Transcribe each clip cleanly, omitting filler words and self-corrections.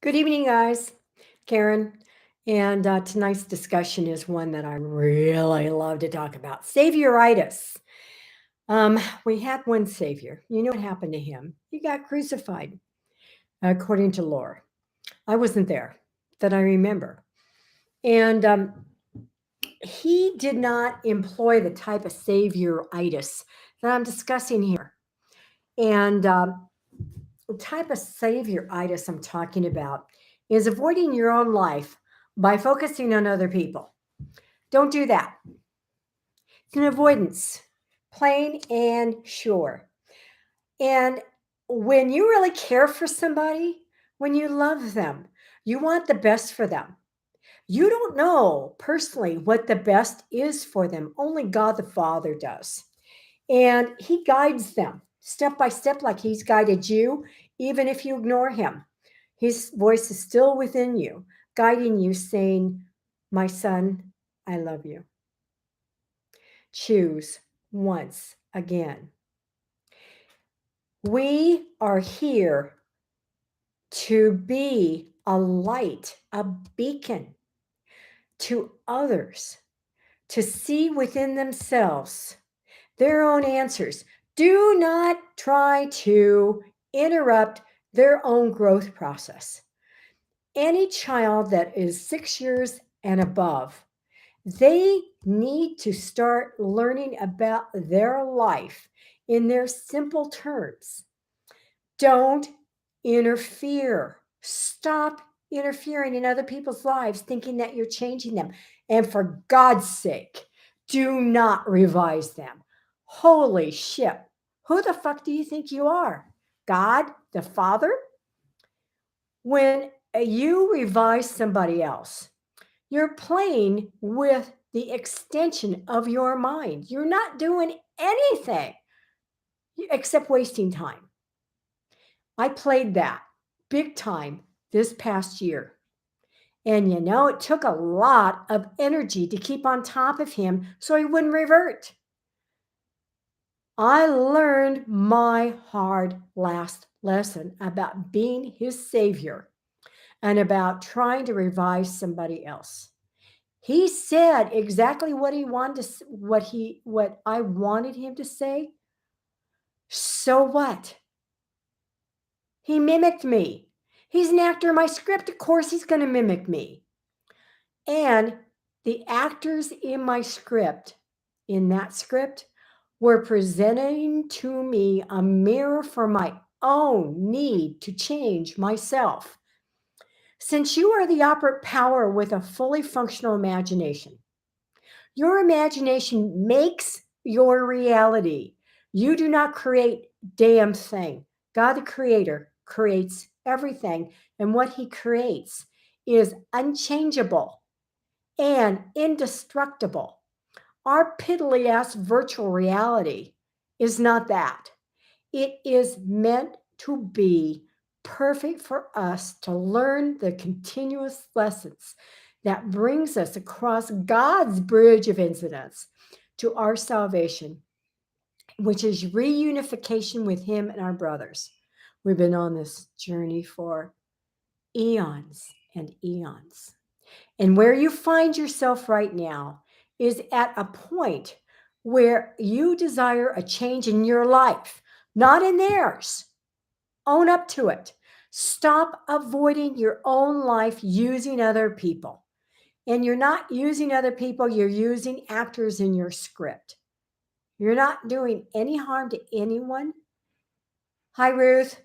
Good evening, guys. Karen. And tonight's discussion is one that I really love to talk about Savioritis. We had one Savior. You know what happened to him? He got crucified, according to lore. I wasn't there, that I remember. And he did not employ the type of Savioritis that I'm discussing here. And the type of Savioritis I'm talking about is avoiding your own life by focusing on other people. Don't do that. It's an avoidance, plain and sure. And when you really care for somebody, when you love them, you want the best for them. You don't know personally what the best is for them. Only God the Father does. And He guides them step by step, like He's guided you, even if you ignore Him. His voice is still within you, guiding you, saying, "My son, I love you. Choose once again." We are here to be a light, a beacon to others, to see within themselves their own answers. Do not try to interrupt their own growth process. Any child that is 6 years and above, they need to start learning about their life in their simple terms. Don't interfere. Stop interfering in other people's lives thinking that you're changing them. And for God's sake, do not revise them. Holy shit. Who the fuck do you think you are? God, the Father? When you revise somebody else, you're playing with the extension of your mind. You're not doing anything except wasting time. I played that big time this past year. And it took a lot of energy to keep on top of him so he wouldn't revert. I learned my hard last lesson about being his savior and about trying to revive somebody else. He said exactly what he wanted to, what I wanted him to say. So what? He mimicked me. He's an actor in my script. Of course, he's going to mimic me. And the actors in my script, in that script, were presenting to me a mirror for my own need to change myself. Since you are the operant power with a fully functional imagination, your imagination makes your reality. You do not create damn thing. God, the creator, creates everything. And what he creates is unchangeable and indestructible. Our piddly ass virtual reality is not that. It is meant to be perfect for us to learn the continuous lessons that brings us across God's bridge of incidents to our salvation, which is reunification with him and our brothers. We've been on this journey for eons and eons. And where you find yourself right now is at a point where you desire a change in your life, not in theirs. Own up to it. Stop avoiding your own life using other people. And you're not using other people, you're using actors in your script. You're not doing any harm to anyone. Hi, Ruth.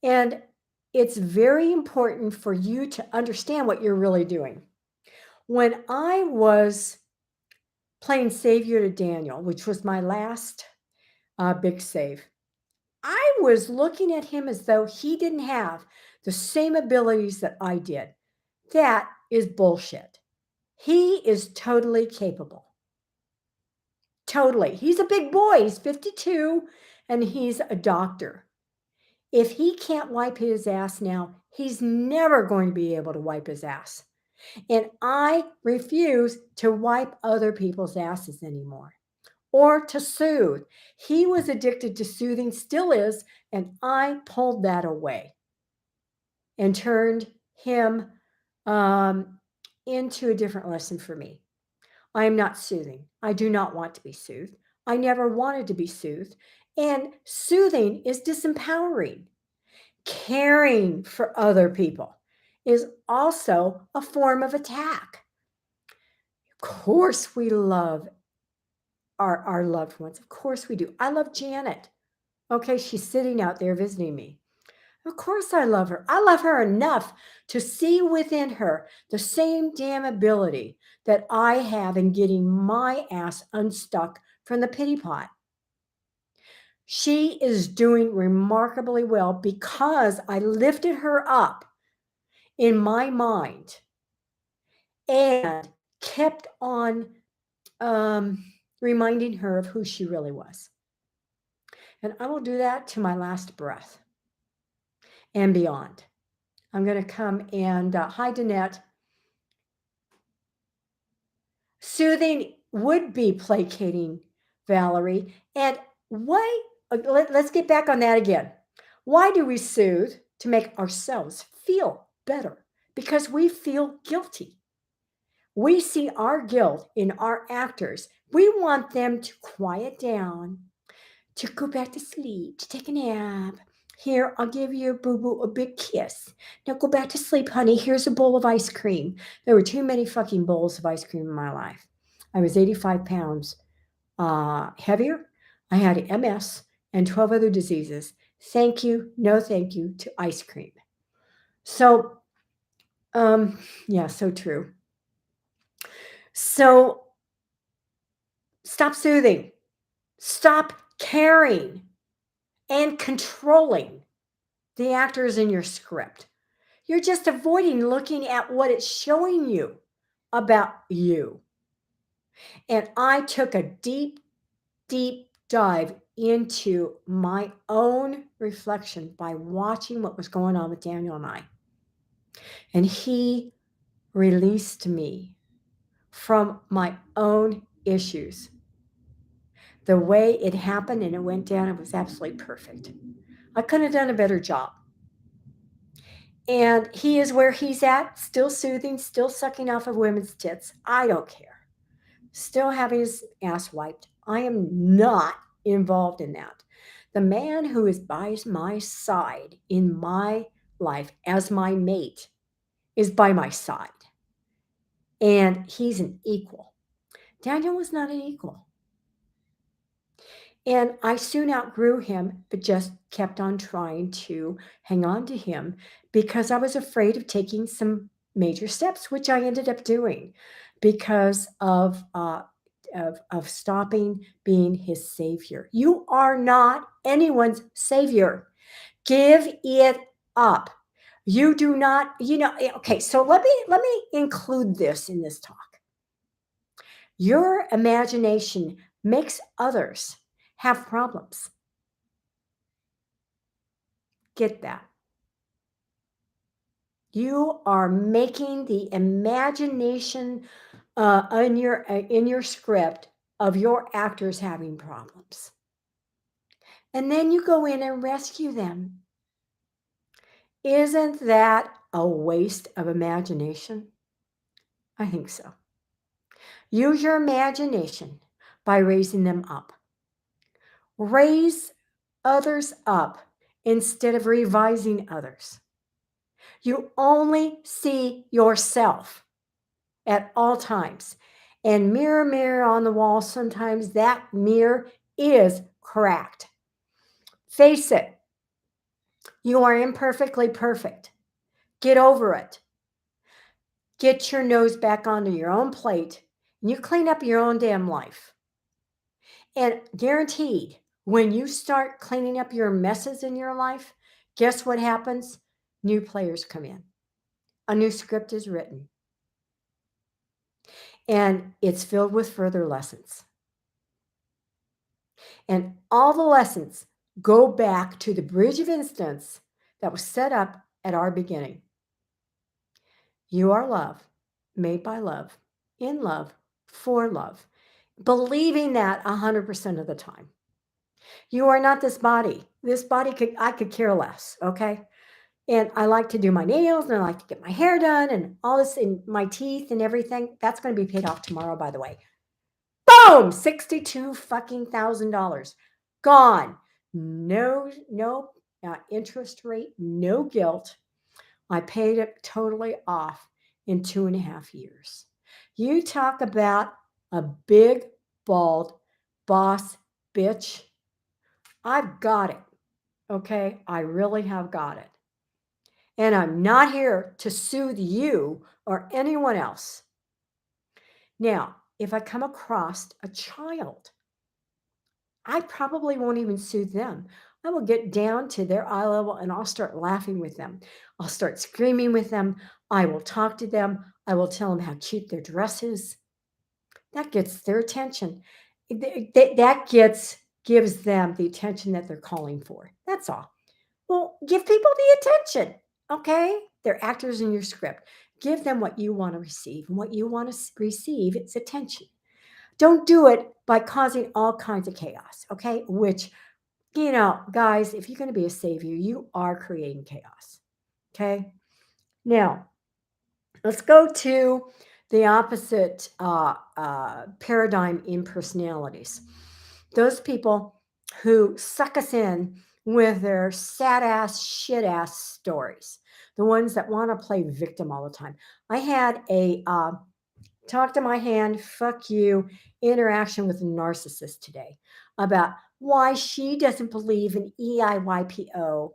And it's very important for you to understand what you're really doing. When I was playing Savior to Daniel, which was my last big save, I was looking at him as though he didn't have the same abilities that I did. That is bullshit. He is totally capable. Totally. He's a big boy. He's 52 and he's a doctor. If he can't wipe his ass now, he's never going to be able to wipe his ass. And I refuse to wipe other people's asses anymore or to soothe. He was addicted to soothing, still is, and I pulled that away. and turned him into a different lesson for me. I am not soothing. I do not want to be soothed. I never wanted to be soothed. And soothing is disempowering. Caring for other people is also a form of attack. Of course, we love our loved ones. Of course, we do. I love Janet. Okay, she's sitting out there visiting me. Of course, I love her. I love her enough to see within her the same damn ability that I have in getting my ass unstuck from the pity pot. She is doing remarkably well because I lifted her up in my mind and kept on reminding her of who she really was. And I will do that to my last breath and beyond. I'm going to come and hi, Danette. Soothing would be placating, Valerie. And why? Let's get back on that again. Why do we soothe? To make ourselves feel better because we feel guilty. We see our guilt in our actors. We want them to quiet down, to go back to sleep, to take a nap. Here, I'll give you, boo boo, a big kiss. Now go back to sleep, honey. Here's a bowl of ice cream. There were too many fucking bowls of ice cream in my life. I was 85 pounds heavier. I had MS and 12 other diseases. Thank you, no thank you to ice cream. So, yeah, so true. So, stop soothing. Stop caring and controlling the actors in your script. You're just avoiding looking at what it's showing you about you. And I took a deep, deep dive into my own reflection by watching what was going on with Daniel and I. And he released me from my own issues. The way it happened and it went down, it was absolutely perfect. I couldn't have done a better job. And he is where he's at, still soothing, still sucking off of women's tits. I don't care. Still having his ass wiped. I am not involved in that. The man who is by my side in my life as my mate is by my side. And he's an equal. Daniel was not an equal. And I soon outgrew him, but just kept on trying to hang on to him because I was afraid of taking some major steps, which I ended up doing because of stopping being his savior. You are not anyone's savior. Give it up. You do not, okay, so let me include this in this talk. Your imagination makes others have problems. Get that. You are making the imagination in your script of your actors having problems. And then you go in and rescue them. Isn't that a waste of imagination? I think so. Use your imagination by raising them up. Raise others up instead of revising others. You only see yourself at all times. And mirror, mirror on the wall, sometimes that mirror is cracked. Face it. You are imperfectly perfect. Get over it. Get your nose back onto your own plate and you clean up your own damn life. And guaranteed, when you start cleaning up your messes in your life, guess what happens? New players come in. A new script is written. And it's filled with further lessons. And all the lessons go back to the bridge of instance that was set up at our beginning. You are love, made by love, in love, for love. Believing that 100% of the time. You are not this body. This body I could care less, okay? And I like to do my nails and I like to get my hair done and all this in my teeth and everything. That's going to be paid off tomorrow, by the way. Boom! 62 fucking $1,000 gone. No interest rate, no guilt. I paid it totally off in 2.5 years. You talk about a big, bald boss bitch. I've got it. Okay. I really have got it. And I'm not here to soothe you or anyone else. Now, if I come across a child, I probably won't even soothe them. I will get down to their eye level and I'll start laughing with them. I'll start screaming with them. I will talk to them. I will tell them how cute their dress is. That gets their attention. That gives them the attention that they're calling for. That's all. Well, give people the attention, okay? They're actors in your script. Give them what you want to receive. And what you want to receive is attention. Don't do it by causing all kinds of chaos, okay? Which, guys, if you're going to be a savior, you are creating chaos, okay? Now, let's go to the opposite paradigm in personalities. Those people who suck us in with their sad ass, shit ass stories, the ones that want to play victim all the time. I had a talk to my hand, fuck you interaction with a narcissist today about why she doesn't believe in EIYPO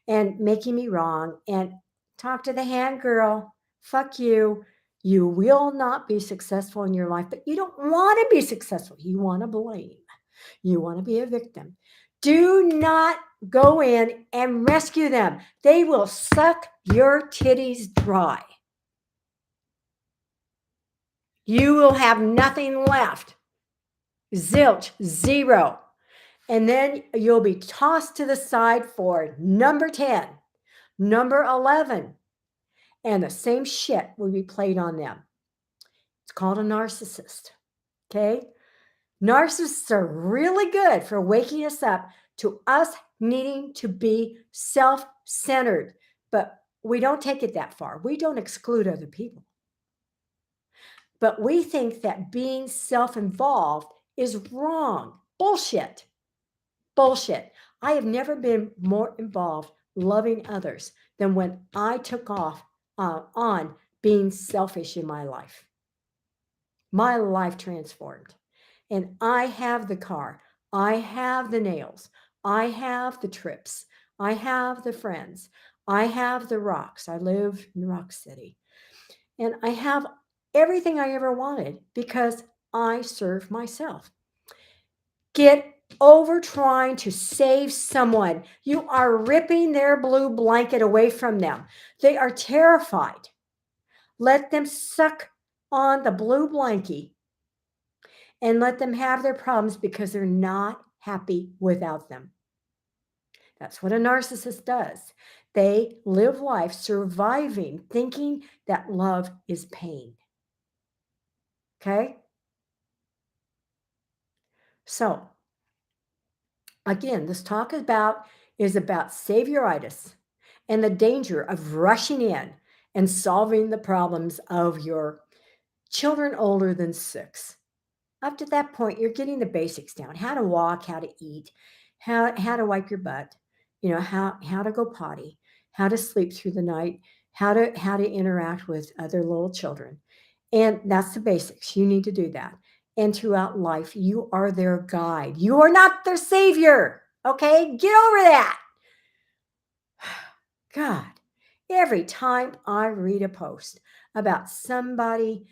and making me wrong. And talk to the hand girl, fuck you. You will not be successful in your life, but you don't want to be successful. You want to blame. You want to be a victim. Do not go in and rescue them. They will suck your titties dry. You will have nothing left. Zilch, zero. And then you'll be tossed to the side for number 10, number 11. And the same shit will be played on them. It's called a narcissist. Okay? Narcissists are really good for waking us up to us needing to be self-centered, but we don't take it that far. We don't exclude other people. But we think that being self-involved is wrong. Bullshit. Bullshit. I have never been more involved loving others than when I took off on being selfish in my life. My life transformed. And I have the car. I have the nails. I have the trips. I have the friends. I have the rocks. I live in Rock City. And I have everything I ever wanted because I serve myself. Get over trying to save someone. You are ripping their blue blanket away from them. They are terrified. Let them suck on the blue blankie and let them have their problems because they're not happy without them. That's what a narcissist does. They live life surviving, thinking that love is pain. Okay? So, again, this talk is about Savioritis and the danger of rushing in and solving the problems of your children older than 6. Up to that point, you're getting the basics down: how to walk, how to eat, how to wipe your butt, how to go potty, how to sleep through the night, how to interact with other little children. And that's the basics. You need to do that. And throughout life, you are their guide. You are not their savior. Okay? Get over that. God, every time I read a post about somebody,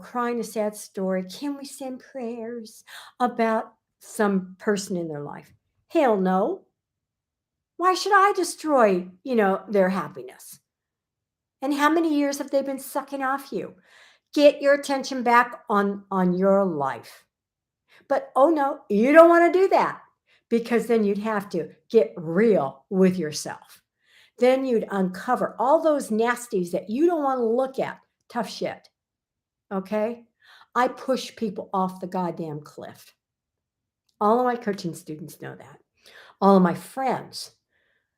crying a sad story, can we send prayers about some person in their life? Hell no. Why should I destroy, their happiness? And how many years have they been sucking off you? Get your attention back on your life. But oh no, you don't want to do that, because then you'd have to get real with yourself. Then you'd uncover all those nasties that you don't want to look at. Tough shit. Okay? I push people off the goddamn cliff. All of my coaching students know that. All of my friends.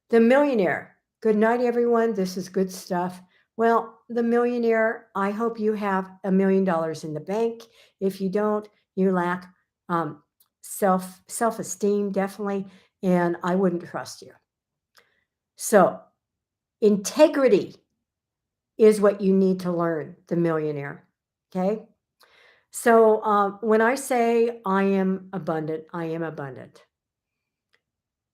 The millionaire Good night, everyone. This is good stuff. Well, the millionaire, I hope you have $1 million in the bank. If you don't, you lack um, self esteem, definitely, and I wouldn't trust you. So, integrity is what you need to learn, the millionaire. Okay. So, when I say I am abundant, I am abundant.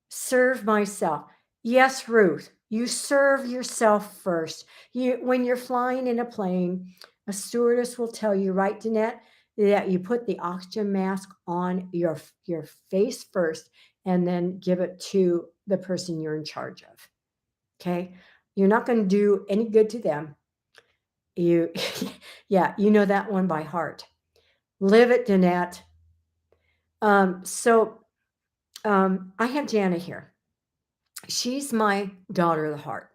Serve myself. Yes, Ruth, you serve yourself first. When you're flying in a plane, a stewardess will tell you, right, Danette, that you put the oxygen mask on your face first and then give it to the person you're in charge of. Okay? You're not going to do any good to them. You yeah, you know that one by heart. Live it, Danette. I have Jana here. She's my daughter of the heart.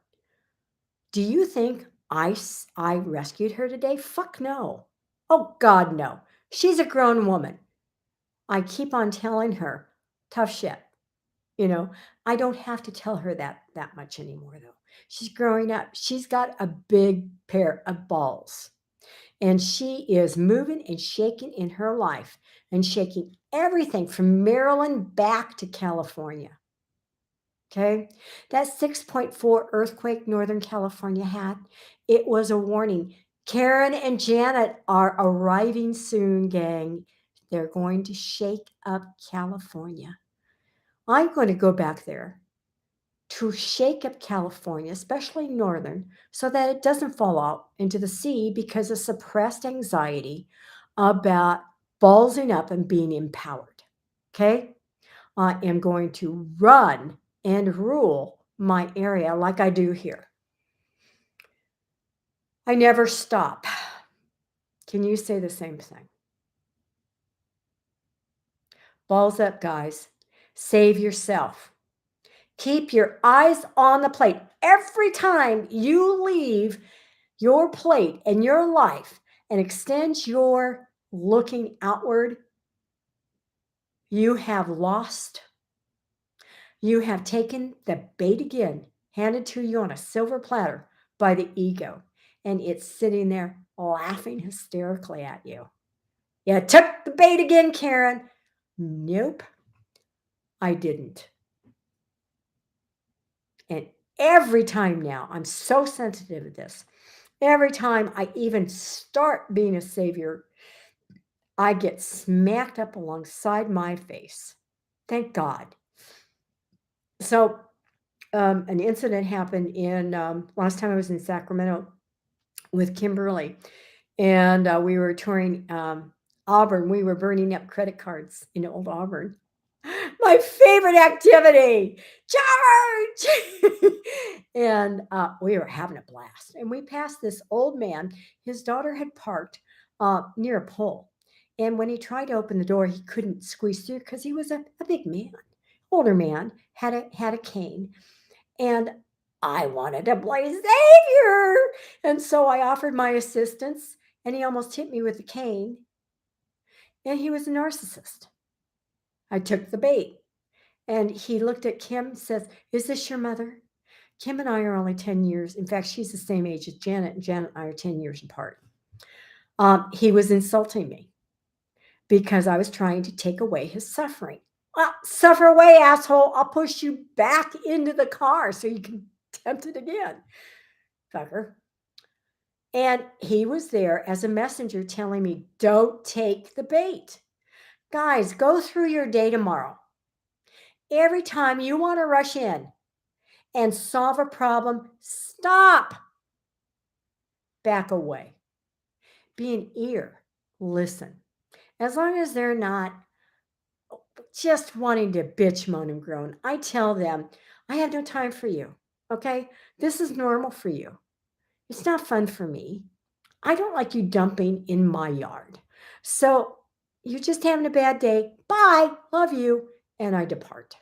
Do you think I rescued her today? Fuck no. Oh, God, no. She's a grown woman. I keep on telling her, tough shit. You know, I don't have to tell her that much anymore, though. She's growing up. She's got a big pair of balls. And she is moving and shaking in her life and shaking everything from Maryland back to California. Okay. That 6.4 earthquake Northern California had, it was a warning. Karen and Janet are arriving soon, gang. They're going to shake up California. I'm going to go back there to shake up California, especially northern, so that it doesn't fall out into the sea because of suppressed anxiety about ballsing up and being empowered. Okay? I am going to run and rule my area like I do here. I never stop. Can you say the same thing? Balls up, guys. Save yourself. Keep your eyes on the plate. Every time you leave your plate and your life and extend your looking outward, you have lost. You have taken the bait again, handed to you on a silver platter by the ego, and it's sitting there laughing hysterically at you. You took the bait again, Karen. Nope, I didn't. And every time now, I'm so sensitive to this. Every time I even start being a savior, I get smacked up alongside my face. Thank God. So, an incident happened in last time I was in Sacramento with Kimberly, and we were touring Auburn. We were burning up credit cards in old Auburn. My favorite activity, charge! And we were having a blast. And we passed this old man. His daughter had parked near a pole. And when he tried to open the door, he couldn't squeeze through because he was a big man, older man, had a cane. And I wanted to play savior. And so I offered my assistance, and he almost hit me with the cane. And he was a narcissist. I took the bait. And he looked at Kim and says, "Is this your mother?" Kim and I are only 10 years. In fact, she's the same age as Janet, and Janet and I are 10 years apart. He was insulting me because I was trying to take away his suffering. Well, suffer away, asshole. I'll push you back into the car so you can tempt it again, fucker. And he was there as a messenger telling me, don't take the bait. Guys, go through your day tomorrow. Every time you want to rush in and solve a problem, stop. Back away. Be an ear. Listen. As long as they're not just wanting to bitch, moan, and groan, I tell them, I have no time for you. Okay? This is normal for you. It's not fun for me. I don't like you dumping in my yard. So you're just having a bad day. Bye. Love you. And I depart.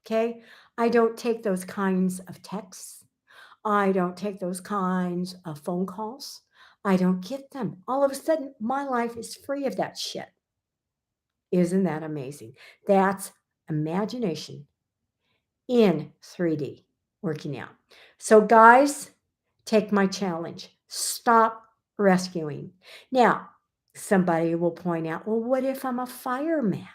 Okay? I don't take those kinds of texts. I don't take those kinds of phone calls. I don't get them. All of a sudden, my life is free of that shit. Isn't that amazing? That's imagination in 3D. working out. So, guys, take my challenge. Stop rescuing. Now, somebody will point out, well, what if I'm a fireman?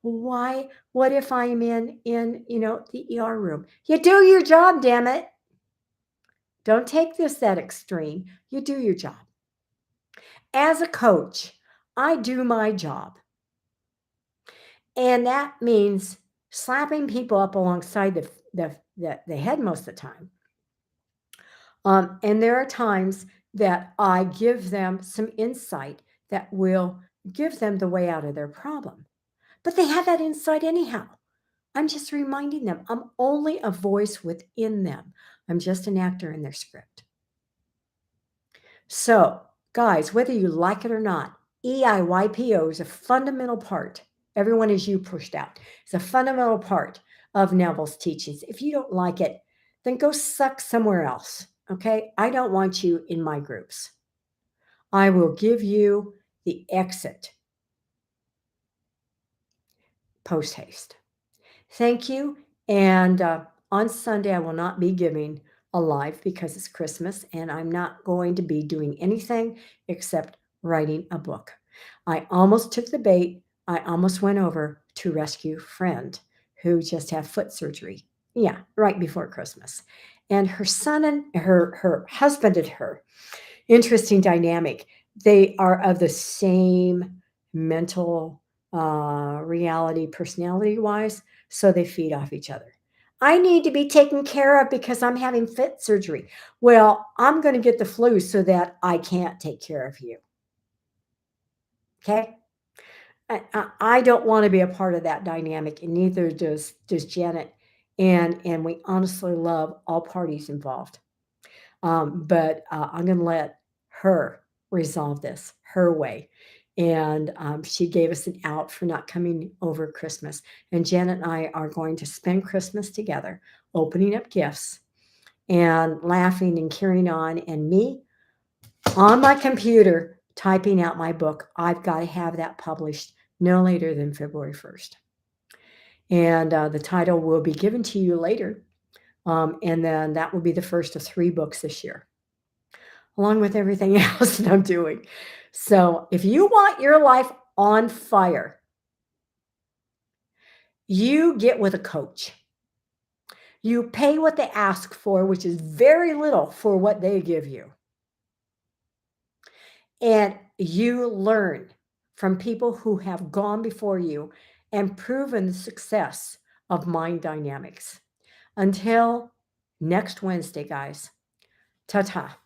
Why? What if I'm in the ER room? You do your job, damn it. Don't take this that extreme. You do your job. As a coach, I do my job. And that means slapping people up alongside the head most of the time. And there are times that I give them some insight that will give them the way out of their problem. But they have that insight anyhow. I'm just reminding them I'm only a voice within them. I'm just an actor in their script. So, guys, whether you like it or not, EIYPO is a fundamental part. Everyone is you pushed out. It's a fundamental part of Neville's teachings. If you don't like it, then go suck somewhere else. Okay? I don't want you in my groups. I will give you the exit post haste. Thank you. And on Sunday, I will not be giving a live because it's Christmas and I'm not going to be doing anything except writing a book. I almost took the bait. I almost went over to rescue a friend who just had foot surgery. Yeah, right before Christmas. And her son and her husband and her, interesting dynamic. They are of the same mental reality, personality wise, so they feed off each other. I need to be taken care of because I'm having foot surgery. Well, I'm going to get the flu so that I can't take care of you. Okay. I don't want to be a part of that dynamic, and neither does Janet. And we honestly love all parties involved. But I'm going to let her resolve this her way. And she gave us an out for not coming over Christmas. And Janet and I are going to spend Christmas together, opening up gifts and laughing and carrying on. And me on my computer typing out my book. I've got to have that published no later than February 1st. And the title will be given to you later. And then that will be the first of 3 books this year, along with everything else that I'm doing. So if you want your life on fire, you get with a coach. You pay what they ask for, which is very little for what they give you. And you learn from people who have gone before you and proven the success of mind dynamics. Until next Wednesday, guys, ta-ta.